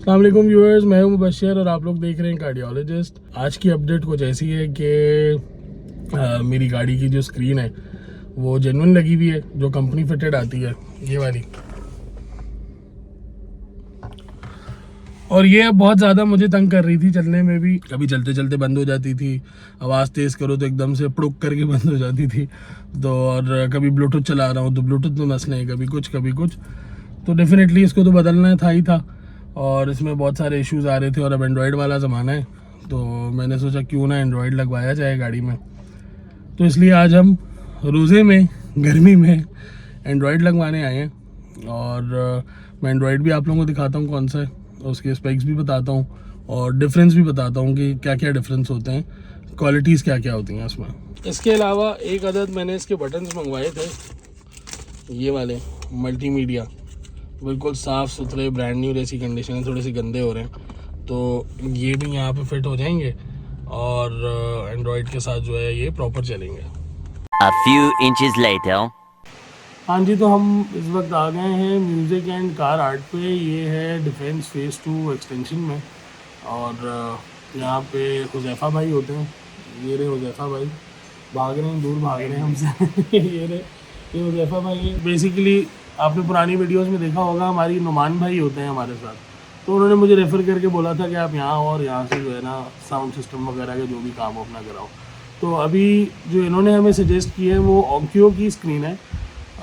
अस्सलाम वालेकुम व्यूअर्स, मैं हूं मुबश्शिर और आप लोग देख रहे हैं कार्डियोलॉजिस्ट। आज की अपडेट कुछ ऐसी है कि मेरी गाड़ी की जो स्क्रीन है वो जेन्युइन लगी हुई है, जो कंपनी फिटेड आती है ये वाली, और ये बहुत ज़्यादा मुझे तंग कर रही थी चलने में भी। कभी चलते चलते बंद हो जाती थी, आवाज़ तेज़ करो तो एकदम से पुड़ुक करके बंद हो जाती थी। तो और कभी ब्लूटूथ चला रहा हूँ तो ब्लूटूथ में मसले, कभी कुछ। तो डेफिनेटली इसको तो बदलना था ही था, और इसमें बहुत सारे इश्यूज़ आ रहे थे। और अब एंड्रॉयड वाला ज़माना है तो मैंने सोचा क्यों ना एंड्रॉयड लगवाया जाए गाड़ी में। तो इसलिए आज हम रोज़े में, गर्मी में एंड्रॉयड लगवाने आए हैं। और मैं एंड्रॉयड भी आप लोगों को दिखाता हूँ कौन सा है, उसके स्पेक्स भी बताता हूँ और डिफरेंस भी बताता हूँ कि क्या क्या डिफरेंस होते हैं, क्वालिटीज़ क्या क्या होती हैं इसमें। इसके अलावा एक अदद मैंने इसके बटन्स मंगवाए थे, ये वाले मल्टीमीडिया, बिल्कुल साफ़ सुथरे ब्रांड न्यू जैसी कंडीशन है, थोड़े से गंदे हो रहे हैं तो ये भी यहाँ पे फिट हो जाएंगे और एंड्रॉयड के साथ जो है ये प्रॉपर चलेंगे। A few inches later. हाँ जी, तो हम इस वक्त आ गए हैं म्यूज़िक एंड कार आर्ट पे। ये है डिफेंस फेज़ 2 एक्सटेंशन में, और यहाँ पे हुज़ैफ़ा भाई होते हैं। ये रहे हुज़ैफ़ा भाई, भाग रहे हैं, दूर भाग रहे हैं हमसे। ये हुज़ैफ़ा भाई है। बेसिकली आपने पुरानी वीडियोस में देखा होगा, हमारी नुमान भाई होते हैं हमारे साथ। तो उन्होंने मुझे रेफ़र करके बोला था कि आप यहाँ और यहाँ से जो है ना साउंड सिस्टम वगैरह के जो भी काम हो अपना कराओ। तो अभी जो इन्होंने हमें सजेस्ट किया है वो ओंक्यो की स्क्रीन है।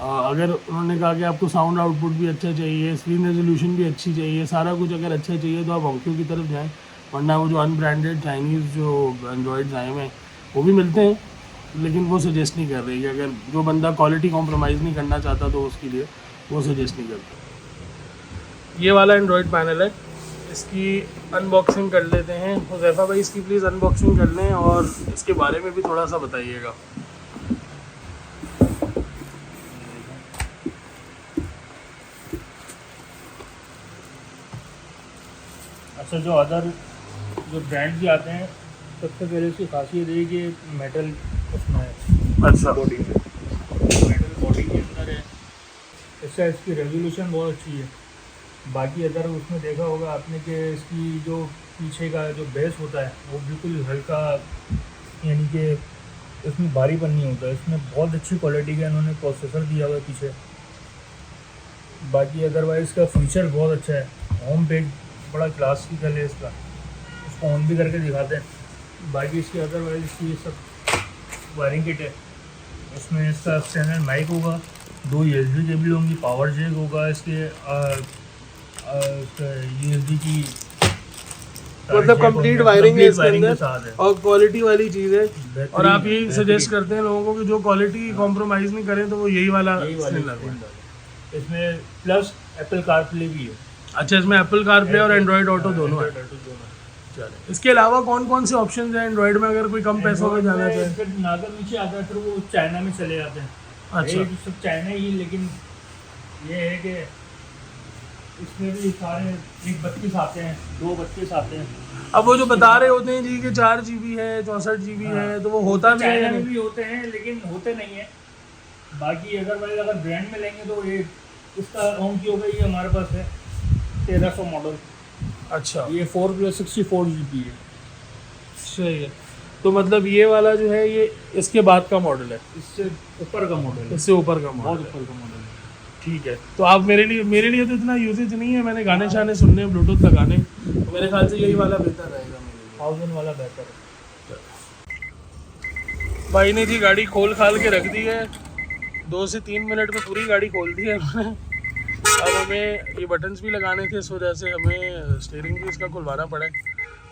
अगर उन्होंने कहा कि आपको साउंड आउटपुट भी अच्छा चाहिए, स्क्रीन रेजोल्यूशन भी अच्छी चाहिए, सारा कुछ अगर अच्छा चाहिए तो आप ओंक्यो की तरफ जाएं, वरना वो जो अनब्रांडेड चाइनीज़ जो एंड्रॉयड्स आए हुए हैं वो भी मिलते हैं, लेकिन वो सजेस्ट नहीं कर रहे कि अगर जो बंदा क्वालिटी कॉम्प्रोमाइज़ नहीं करना चाहता तो उसके लिए वो सजेस्ट नहीं करता। ये वाला एंड्रॉयड पैनल है, इसकी अनबॉक्सिंग कर लेते हैं। हुज़ैफ़ा भाई इसकी प्लीज़ अनबॉक्सिंग कर लें और इसके बारे में भी थोड़ा सा बताइएगा। अच्छा, जो अदर जो ब्रांड भी आते हैं, सबसे पहले उसकी खासियत है कि मेटल उसमें है। अच्छा, बॉडी में मेटल बॉडी के अंदर है। इससे इसकी रेजोल्यूशन बहुत अच्छी है। बाकी अदर उसमें देखा होगा आपने कि इसकी जो पीछे का जो बेस होता है वो बिल्कुल हल्का, यानी कि इसमें भारीपन नहीं होता है। इसमें बहुत अच्छी क्वालिटी का इन्होंने प्रोसेसर दिया हुआ है पीछे। बाकी अदरवाइज़ का फीचर बहुत अच्छा है। होम पेज बड़ा क्लासिकल है इसका, इसको ऑन भी करके दिखाते हैं। बाकी इसकी अदरवाइज ये सब वायरिंग किट है। इसमें इसका स्टैंडर्ड माइक होगा, 2 USB केबल होंगी, पावर जैक होगा, इसके USB की मतलब कंप्लीट वायरिंग है इसके अंदर साथ है और क्वालिटी वाली चीज़ है। और आप यही बेहतरीन। सजेस्ट करते हैं लोगों को कि जो क्वालिटी कॉम्प्रोमाइज़ नहीं करें तो वो यही वाला वाली लगवाएं। इसमें प्लस एप्पल कारप्ले भी है। अच्छा, इसमें एप्पल कारप्ले और एंड्रॉयड ऑटो दोनों है। चले, इसके अलावा कौन कौन से ऑप्शन हैं एंड्रॉयड में अगर कोई कम पैसों में जाना चाहे? फिर नागर नीचे आता है, फिर वो चाइना में चले जाते हैं। अच्छा, ये सब चाइना ही, लेकिन ये है कि इसमें भी सारे 132 आते हैं, 232 आते हैं। अब वो जो बता रहे होते हैं जी कि 4 GB है, 64 GB है, तो वो होता भी है चाइना या में नहीं? भी होते हैं लेकिन होते नहीं है। बाकी अगर ब्रांड में लेंगे तो ये इसका ओंक्यो का ये हमारे पास है 1300 मॉडल। अच्छा, ये 4+64 GB है। सही है। तो मतलब ये वाला जो है ये इसके बाद का मॉडल है, इससे ऊपर का मॉडल है, इससे ऊपर का बहुत मॉडल है। ऊपर का मॉडल है। ठीक है, तो आप मेरे लिए तो इतना यूजेज नहीं है, मैंने गाने शाने सुनने, ब्लूटूथ लगाने, तो मेरे ख्याल से यही वाला बेहतर रहेगा मेरे 1000 वाला बेहतर है। लिए। भाई ने जी गाड़ी खोल खाल के रख दी है, 2 से 3 मिनट में पूरी गाड़ी खोल दी है हमने। अब हमें ये बटन्स भी लगाने थे, इस वजह से हमें स्टीयरिंग भी इसका खुलवाना पड़ा है,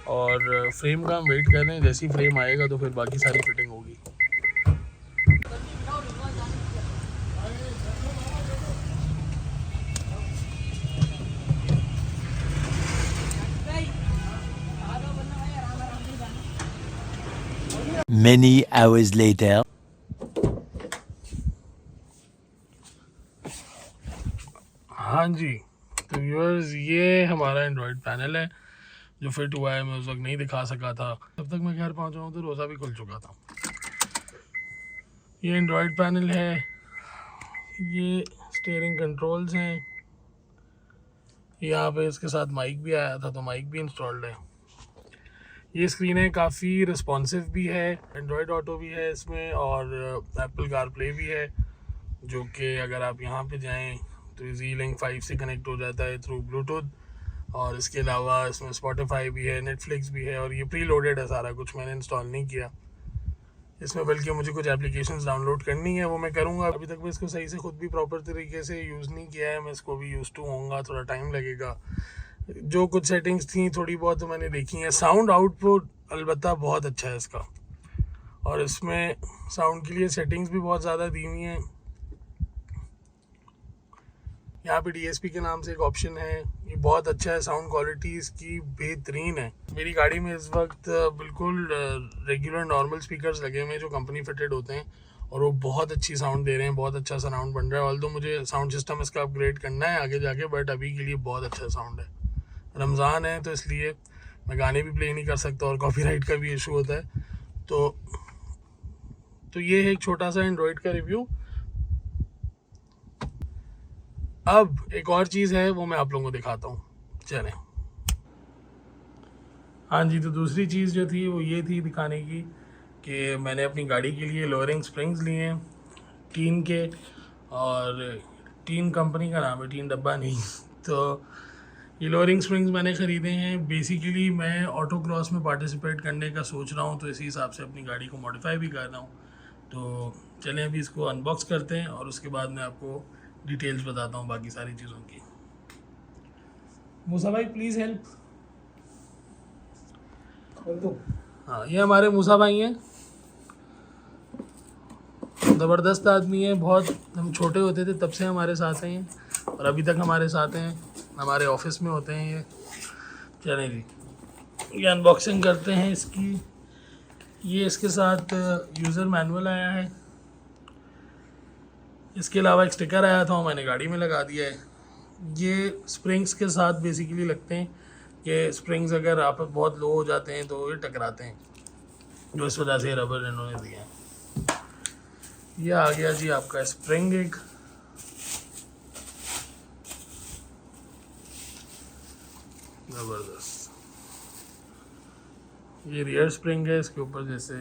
और फ्रेम का हम वेट कर रहे हैं। जैसे ही फ्रेम आएगा तो फिर बाकी सारी फिटिंग होगी। Many hours later. हाँ जी, तो व्यूअर्स ये हमारा एंड्रॉयड पैनल है जो फिट हुआ है। मैं उस वक्त नहीं दिखा सका था, जब तक मैं घर पहुंचा हूँ तो रोज़ा भी खुल चुका था। ये एंड्रॉयड पैनल है, ये स्टीयरिंग कंट्रोल्स हैं, यहाँ पे इसके साथ माइक भी आया था, तो माइक भी इंस्टॉल्ड है। ये स्क्रीन है काफ़ी रिस्पॉन्सिव भी है, एंड्रॉयड ऑटो भी है इसमें और एप्पल कारप्ले भी है, जो कि अगर आप यहाँ पे जाएं तो इजी लिंक 5 से कनेक्ट हो जाता है थ्रू ब्लूटूथ। और इसके अलावा इसमें स्पॉटिफाई भी है, नेटफ्लिक्स भी है, और ये प्री लोडेड है सारा कुछ, मैंने इंस्टॉल नहीं किया इसमें, बल्कि मुझे कुछ एप्लीकेशंस डाउनलोड करनी है, वो मैं करूँगा। अभी तक मैं इसको सही से खुद भी प्रॉपर तरीके से यूज़ नहीं किया है, मैं इसको भी यूज़ टू होऊंगा, थोड़ा टाइम लगेगा। जो कुछ सेटिंग्स थी थोड़ी बहुत तो मैंने देखी हैं। साउंड आउटपुट अलबत्ता बहुत अच्छा है इसका, और इसमें साउंड के लिए सेटिंग्स भी बहुत ज़्यादा दी हुई हैं। यहाँ पे DSP के नाम से एक ऑप्शन है, ये बहुत अच्छा है, साउंड क्वालिटी इसकी बेहतरीन है। मेरी गाड़ी में इस वक्त बिल्कुल रेगुलर नॉर्मल स्पीकर्स लगे हुए हैं जो कंपनी फिटेड होते हैं, और वो बहुत अच्छी साउंड दे रहे हैं, बहुत अच्छा साउंड बन रहा है। ऑल्दो मुझे साउंड सिस्टम इसका अपग्रेड करना है आगे जाके, बट अभी के लिए बहुत अच्छा साउंड है। रमज़ान है तो इसलिए मैं गाने भी प्ले नहीं कर सकता और कॉपीराइट का भी इशू होता है। तो ये है एक छोटा सा एंड्रॉयड का रिव्यू। अब एक और चीज़ है, वो मैं आप लोगों को दिखाता हूँ, चलें। हाँ जी, तो दूसरी चीज़ जो थी वो ये थी दिखाने की कि मैंने अपनी गाड़ी के लिए लोअरिंग स्प्रिंग्स लिए हैं टीन के, और टीन कंपनी का नाम है, टीन डब्बा नहीं। तो ये लोअरिंग स्प्रिंग्स मैंने ख़रीदे हैं। बेसिकली मैं ऑटो क्रॉस में पार्टिसिपेट करने का सोच रहा हूँ, तो इसी हिसाब से अपनी गाड़ी को मॉडिफाई भी कर रहा हूँ। तो चलें अभी इसको अनबॉक्स करते हैं, और उसके बाद मैं आपको डिटेल्स बताता हूँ बाकी सारी चीज़ों की। मूसा भाई प्लीज़ हेल्प। हाँ, ये हमारे मूसा भाई हैं, ज़बरदस्त आदमी है बहुत। हम छोटे होते थे तब से हमारे साथ हैं ये, और अभी तक हमारे साथ हैं, हमारे ऑफिस में होते हैं ये। चलें जी, ये अनबॉक्सिंग करते हैं इसकी। ये इसके साथ यूज़र मैनुअल आया है, इसके अलावा एक स्टिकर आया था, वो मैंने गाड़ी में लगा दिया है। ये स्प्रिंग्स के साथ बेसिकली लगते हैं कि स्प्रिंग्स अगर आप बहुत लो हो जाते हैं तो ये टकराते हैं, जो इस वजह से रबर इन्होंने दिया है। ये आ गया जी आपका स्प्रिंग एक, ज़बरदस्त। ये रियर स्प्रिंग है, इसके ऊपर जैसे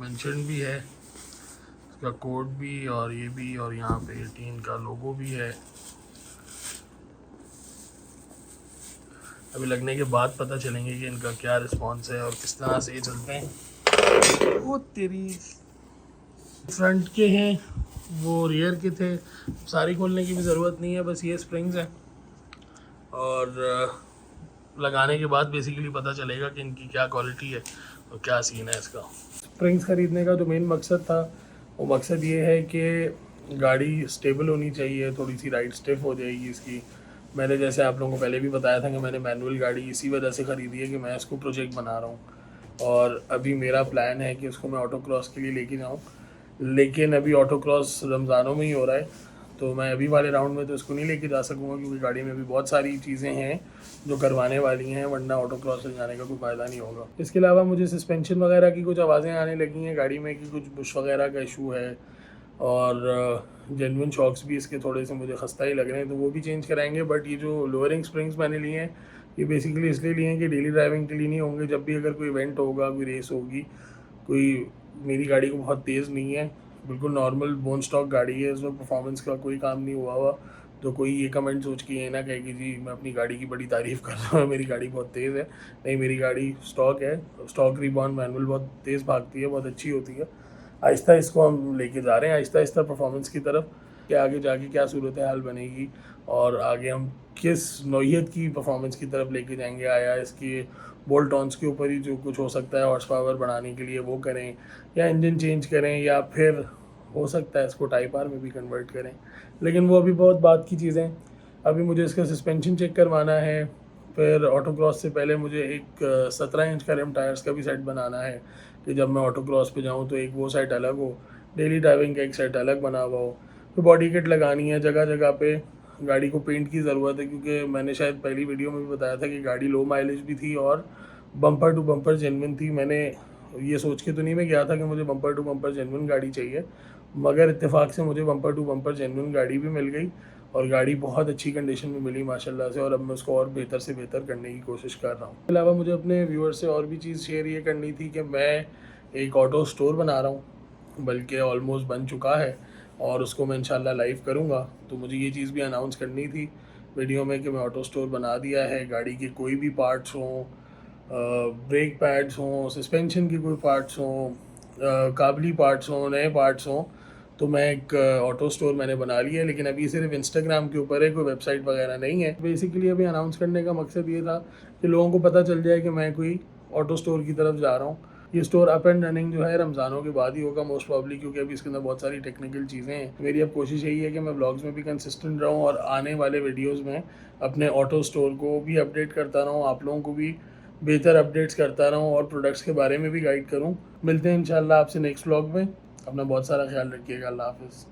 मेंशन भी है, इसका कोड भी और ये भी, और यहाँ पे 18 का लोगो भी है। अभी लगने के बाद पता चलेंगे कि इनका क्या रिस्पॉन्स है और किस तरह से ये चलते हैं। वो तेरी फ्रंट के हैं, वो रियर के थे, सारी खोलने की भी ज़रूरत नहीं है, बस ये स्प्रिंग्स हैं, और लगाने के बाद बेसिकली पता चलेगा कि इनकी क्या क्वालिटी है और क्या सीन है इसका। स्प्रिंग्स ख़रीदने का जो मेन मकसद था, वो मकसद ये है कि गाड़ी स्टेबल होनी चाहिए, थोड़ी सी राइड स्टिफ हो जाएगी इसकी। मैंने जैसे आप लोगों को पहले भी बताया था कि मैंने मैनुअल गाड़ी इसी वजह से ख़रीदी है कि मैं इसको प्रोजेक्ट बना रहा हूँ, और अभी मेरा प्लान है कि उसको मैं ऑटो क्रॉस के लिए लेके जाऊँ, लेकिन अभी ऑटो क्रॉस रमज़ानों में ही हो रहा है, तो मैं अभी वाले राउंड में तो इसको नहीं लेके जा सकूँगा, क्योंकि गाड़ी में भी बहुत सारी चीज़ें हैं जो करवाने वाली हैं, वरना ऑटो क्रॉस ले जाने का कोई फ़ायदा नहीं होगा। इसके अलावा मुझे सस्पेंशन वगैरह की कुछ आवाज़ें आने लगी हैं गाड़ी में कि कुछ बुश वगैरह का इशू है, और जेन्युइन शॉक्स भी इसके थोड़े से मुझे खस्ता ही लग रहे हैं, तो वो भी चेंज कराएंगे। बट ये जो लोअरिंग स्प्रिंग्स मैंने लिए हैं, ये बेसिकली इसलिए लिए हैं कि डेली ड्राइविंग के लिए नहीं होंगे, जब भी अगर कोई इवेंट होगा, कोई रेस होगी, कोई, मेरी गाड़ी को बहुत तेज़ नहीं है, बिल्कुल नॉर्मल बोन स्टॉक गाड़ी है, इसमें परफॉर्मेंस का कोई काम नहीं हुआ, तो कोई ये कमेंट सोच के ये ना कहे कि जी मैं अपनी गाड़ी की बड़ी तारीफ़ कर रहा हूँ, मेरी गाड़ी बहुत तेज़ है। नहीं, मेरी गाड़ी स्टॉक है, स्टॉक रिबॉर्न मैनुअल बहुत तेज़ भागती है, बहुत अच्छी होती है। आहिस्ता इसको हम लेके जा रहे हैं, आहिस्ता आहिस्ता परफॉर्मेंस की तरफ, कि आगे जाके क्या सूरत हाल बनेगी और आगे हम किस नौइयत की परफॉर्मेंस की तरफ लेके जाएंगे। आया इसकी बोल्ट ऑन्स के ऊपर ही जो कुछ हो सकता है हॉर्स पावर बढ़ाने के लिए वो करें, या इंजन चेंज करें, या फिर हो सकता है इसको टाइप आर में भी कन्वर्ट करें, लेकिन वो अभी बहुत बात की चीज़ें। अभी मुझे इसका सस्पेंशन चेक करवाना है, फिर ऑटो क्रॉस से पहले मुझे एक 17 इंच का रिम टायर्स का भी सेट बनाना है, कि जब मैं ऑटो क्रॉस पे जाऊँ तो एक वो सेट अलग हो, डेली ड्राइविंग का एक सेट अलग बना हुआ हो। फिर बॉडी किट लगानी है, जगह जगह पे गाड़ी को पेंट की ज़रूरत है, क्योंकि मैंने शायद पहली वीडियो में भी बताया था कि गाड़ी लो माइलेज भी थी और बम्पर टू बम्पर जेन्युइन थी। मैंने ये सोच के तो नहीं मैं गया था कि मुझे बम्पर टू बम्पर जेन्युइन गाड़ी चाहिए, मगर इत्तेफाक से मुझे बम्पर टू बम्पर जेन्युइन गाड़ी भी मिल गई, और गाड़ी बहुत अच्छी कंडीशन में मिली माशाल्लाह से, और अब मैं उसको और बेहतर से बेहतर करने की कोशिश कर रहा हूँ। इसके अलावा मुझे अपने व्यूअर्स से और भी चीज़ शेयर ये करनी थी कि मैं एक ऑटो स्टोर बना रहा हूँ, बल्कि ऑलमोस्ट बन चुका है, और उसको मैं इंशाल्लाह लाइव करूँगा। तो मुझे ये चीज़ भी अनाउंस करनी थी वीडियो में कि मैं ऑटो स्टोर बना दिया है। गाड़ी के कोई भी पार्ट्स हों, ब्रेक पैड्स हों, सस्पेंशन के कोई पार्ट्स हों, काबली पार्ट्स हों, नए पार्ट्स हों, तो मैं एक ऑटो स्टोर मैंने बना लिया है। लेकिन अभी सिर्फ इंस्टाग्राम के ऊपर है, कोई वेबसाइट वगैरह नहीं है। बेसिकली अभी अनाउंस करने का मकसद ये था कि लोगों को पता चल जाए कि मैं कोई ऑटो स्टोर की तरफ जा रहा हूँ। ये स्टोर अप एंड रनिंग जो है रमज़ानों के बाद ही होगा मोस्ट प्रॉब्ली, क्योंकि अभी इसके अंदर बहुत सारी टेक्निकल चीज़ें हैं। मेरी अब कोशिश यही है कि मैं ब्लॉग्स में भी कंसिस्टेंट रहूँ और आने वाले वीडियोज़ में अपने ऑटो स्टोर को भी अपडेट करता रहूँ, आप लोगों को भी बेहतर अपडेट्स करता रहूँ और प्रोडक्ट्स के बारे में भी गाइड करूँ। मिलते हैं इंशाल्लाह आपसे नेक्स्ट व्लॉग में। अपना बहुत सारा ख्याल रखिएगा। अल्लाह हाफ़िज़।